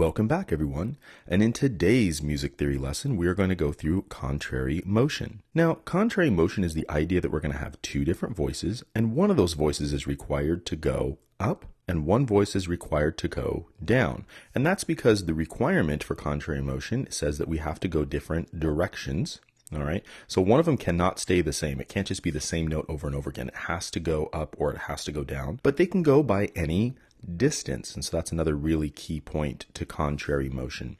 Welcome back, everyone. And in today's music theory lesson, we are going to go through contrary motion. Now, contrary motion is the idea that we're going to have two different voices, and one of those voices is required to go up, and one voice is required to go down. And that's because the requirement for contrary motion says that we have to go different directions. All right. So one of them cannot stay the same. It can't just be the same note over and over again. It has to go up or it has to go down, but they can go by any distance. And so that's another really key point to contrary motion.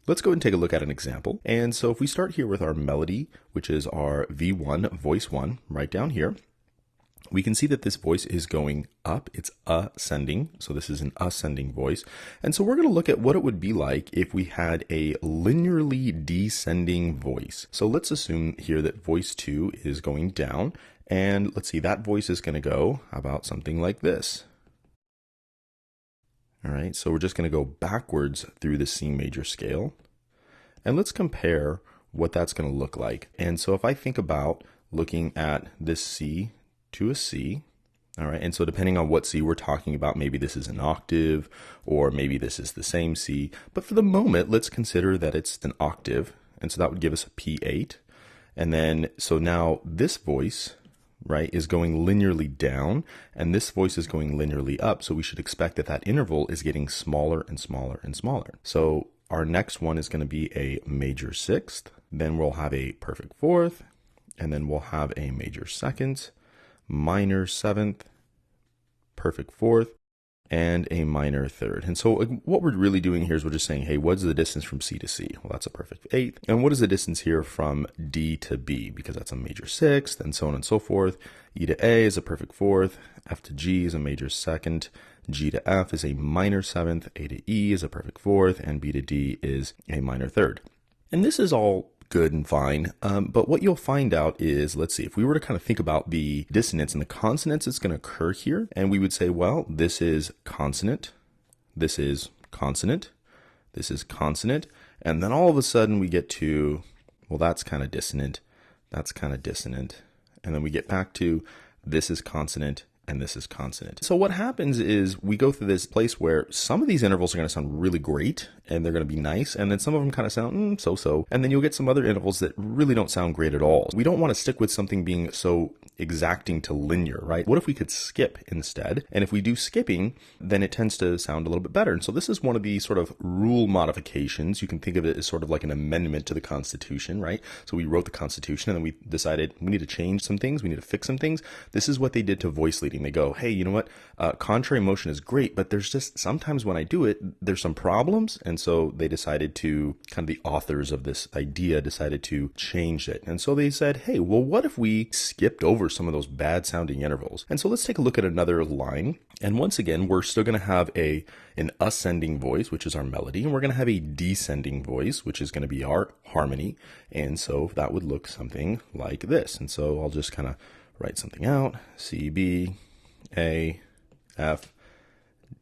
Let's go and take a look at an example. And so if we start here with our melody, which is our V1, voice 1, right down here, we can see that this voice is going up. It's ascending. So this is an ascending voice. And so we're going to look at what it would be like if we had a linearly descending voice. So let's assume here that voice 2 is going down. And let's see, that voice is going to go about something like this. All right, so we're just going to go backwards through the C major scale. And let's compare what that's going to look like. And so if I think about looking at this C to a C, all right, and so depending on what C we're talking about, maybe this is an octave, or maybe this is the same C. But for the moment, let's consider that it's an octave. And so that would give us a P8. And then, so now this voice, right, is going linearly down, and this voice is going linearly up. So we should expect that that interval is getting smaller and smaller and smaller. So our next one is going to be a major sixth, then we'll have a perfect fourth, and then we'll have a major second, minor seventh, perfect fourth, and a minor third. And so what we're really doing here is we're just saying, hey, what's the distance from C to C? Well, that's a perfect eighth. And what is the distance here from D to B? Because that's a major sixth, and so on and so forth. E to A is a perfect fourth, F to G is a major second, G to F is a minor seventh, A to E is a perfect fourth, and B to D is a minor third. And this is all good and fine, but what you'll find out is, let's see, if we were to kind of think about the dissonance and the consonants that's going to occur here, and we would say, well, this is consonant, this is consonant, this is consonant, and then all of a sudden we get to, well, that's kind of dissonant, that's kind of dissonant, and then we get back to this is consonant, and this is consonant. So what happens is we go through this place where some of these intervals are going to sound really great and they're going to be nice, and then some of them kind of sound so-so, and then you'll get some other intervals that really don't sound great at all. We don't want to stick with something being so exacting to linear, right? What if we could skip instead? And if we do skipping, then it tends to sound a little bit better. And so this is one of the sort of rule modifications. You can think of it as sort of like an amendment to the Constitution, right? So we wrote the Constitution and then we decided we need to change some things, we need to fix some things. This is what they did to voice leading. They go, hey, you know what? Contrary motion is great, but there's just sometimes when I do it, there's some problems. And so they decided to, kind of the authors of this idea decided to change it. And so they said, hey, well, what if we skipped over some of those bad sounding intervals? And so let's take a look at another line. And once again, we're still going to have an ascending voice, which is our melody, and we're going to have a descending voice, which is going to be our harmony. And so that would look something like this. And so I'll just kind of write something out. C, B, A, F,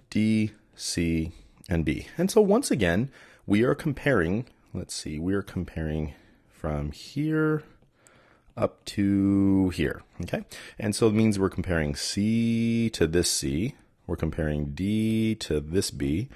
D, C, and B. And so once again, we are comparing, let's see, we are comparing from here up to here, okay? And so it means we're comparing C to this C, we're comparing D to this B,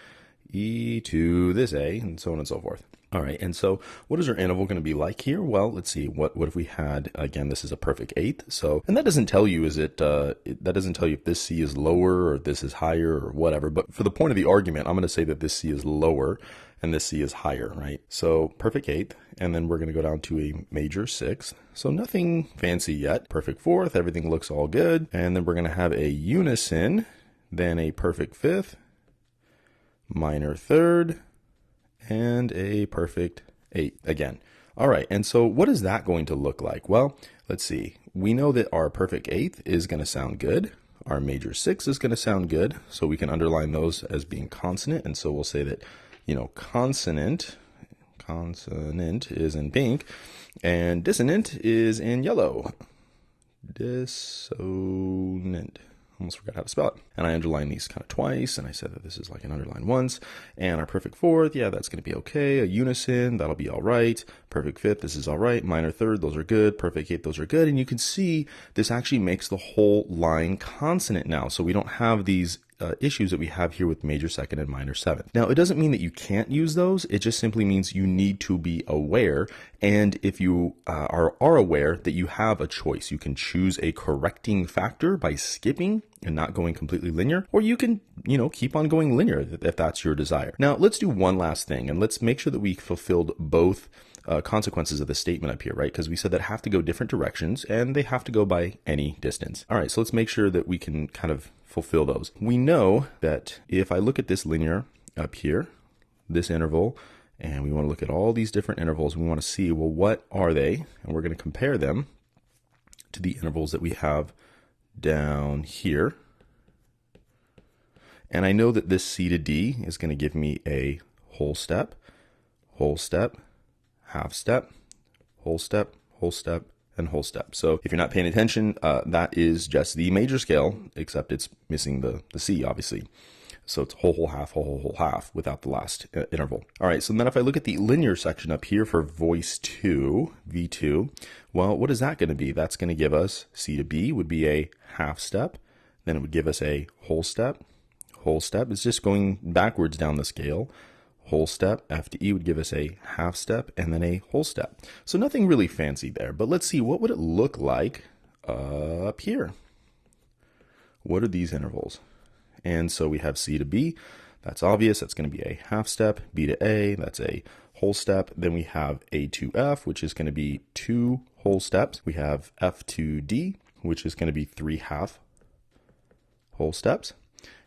E to this A, and so on and so forth. All right, and so what is our interval going to be like here? Well, let's see, what if we had, again, this is a perfect eighth, so, and that doesn't tell you, that doesn't tell you if this C is lower or this is higher or whatever, but for the point of the argument, I'm going to say that this C is lower and this C is higher, right? So perfect eighth, and then we're going to go down to a major sixth, so nothing fancy yet. Perfect fourth, everything looks all good, and then we're going to have a unison, then a perfect fifth, minor third, and a perfect eighth again. All right, and so what is that going to look like? Well, let's see. We know that our perfect eighth is going to sound good. Our major sixth is going to sound good, so we can underline those as being consonant, and so we'll say that, you know, consonant is in pink, and dissonant is in yellow. Dissonant. Almost forgot how to spell it. And I underlined these kind of twice, and I said that this is like an underline once. And our perfect fourth, yeah, that's going to be okay. A unison, that'll be all right. Perfect fifth, this is all right. Minor third, those are good. Perfect eighth, those are good. And you can see this actually makes the whole line consonant now. So we don't have these issues that we have here with major second and minor seventh. Now, it doesn't mean that you can't use those. It just simply means you need to be aware. And if you are aware that you have a choice, you can choose a correcting factor by skipping and not going completely linear, or you can, keep on going linear if that's your desire. Now, let's do one last thing, and let's make sure that we fulfilled both consequences of the statement up here, right? Because we said that have to go different directions and they have to go by any distance. All right, so let's make sure that we can kind of fulfill those. We know that if I look at this linear up here, this interval, and we want to look at all these different intervals, we want to see, well, what are they? And we're going to compare them to the intervals that we have down here. And I know that this C to D is going to give me a whole step, half step, whole step, and whole step. So if you're not paying attention, that is just the major scale, except it's missing the C, obviously. So it's whole, half without the last interval. All right, so then if I look at the linear section up here for voice 2, V2, well, what is that going to be? That's going to give us C to B would be a half step. Then it would give us a whole step. It's just going backwards down the scale. Whole step, F to E would give us a half step and then a whole step. So nothing really fancy there, but let's see, what would it look like up here? What are these intervals? And so we have C to B, that's obvious, that's going to be a half step, B to A, that's a whole step. Then we have A to F, which is going to be 2 whole steps. We have F to D, which is going to be 3 half whole steps.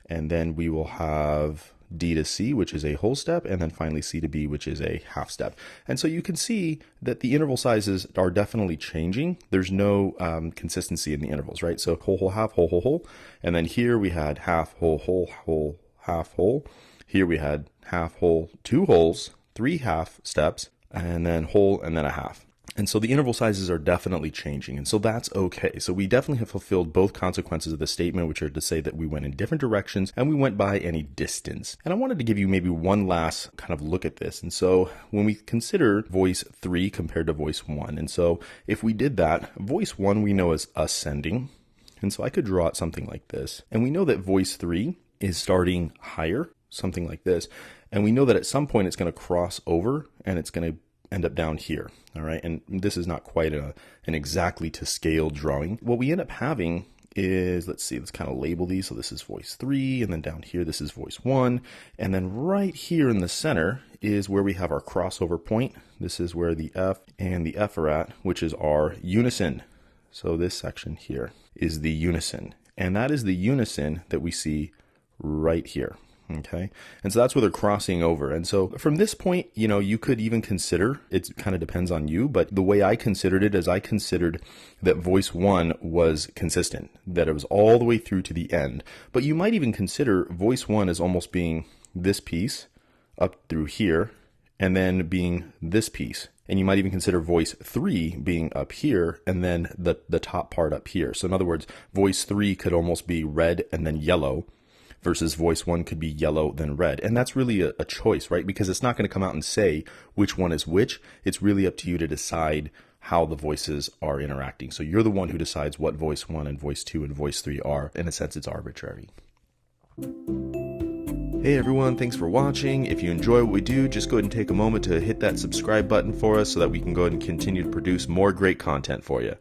And then we will have D to C, which is a whole step, and then finally C to B, which is a half step. And so you can see that the interval sizes are definitely changing. There's no consistency in the intervals, right? So whole, half, whole. And then here we had half, whole, half, whole. Here we had half, whole, 2 wholes, 3 half steps, and then whole, and then a half. And so the interval sizes are definitely changing, and so that's okay. So we definitely have fulfilled both consequences of the statement, which are to say that we went in different directions and we went by any distance. And I wanted to give you maybe one last kind of look at this. And so when we consider voice 3 compared to voice 1, and so if we did that, voice 1 we know is ascending, and so I could draw it something like this. And we know that voice 3 is starting higher, something like this, and we know that at some point it's going to cross over and it's going to end up down here. All right, and this is not quite an exactly to scale drawing. What we end up having is, let's kind of label these. So this is voice 3, and then down here this is voice 1, and then right here in the center is where we have our crossover point. This is where the F and the F are at, which is our unison. So this section here is the unison, and that is the unison that we see right here. Okay, and so that's where they're crossing over. And so from this point, you could even consider, it kind of depends on you, but the way I considered it is I considered that voice 1 was consistent, that it was all the way through to the end. But you might even consider voice 1 as almost being this piece up through here, and then being this piece. And you might even consider voice 3 being up here, and then the top part up here. So in other words, voice 3 could almost be red and then yellow, versus voice 1 could be yellow then red. And that's really a choice, right? Because it's not going to come out and say which one is which. It's really up to you to decide how the voices are interacting. So you're the one who decides what voice 1 and voice 2 and voice 3 are. In a sense, it's arbitrary. Hey everyone, thanks for watching. If you enjoy what we do, just go ahead and take a moment to hit that subscribe button for us so that we can go ahead and continue to produce more great content for you.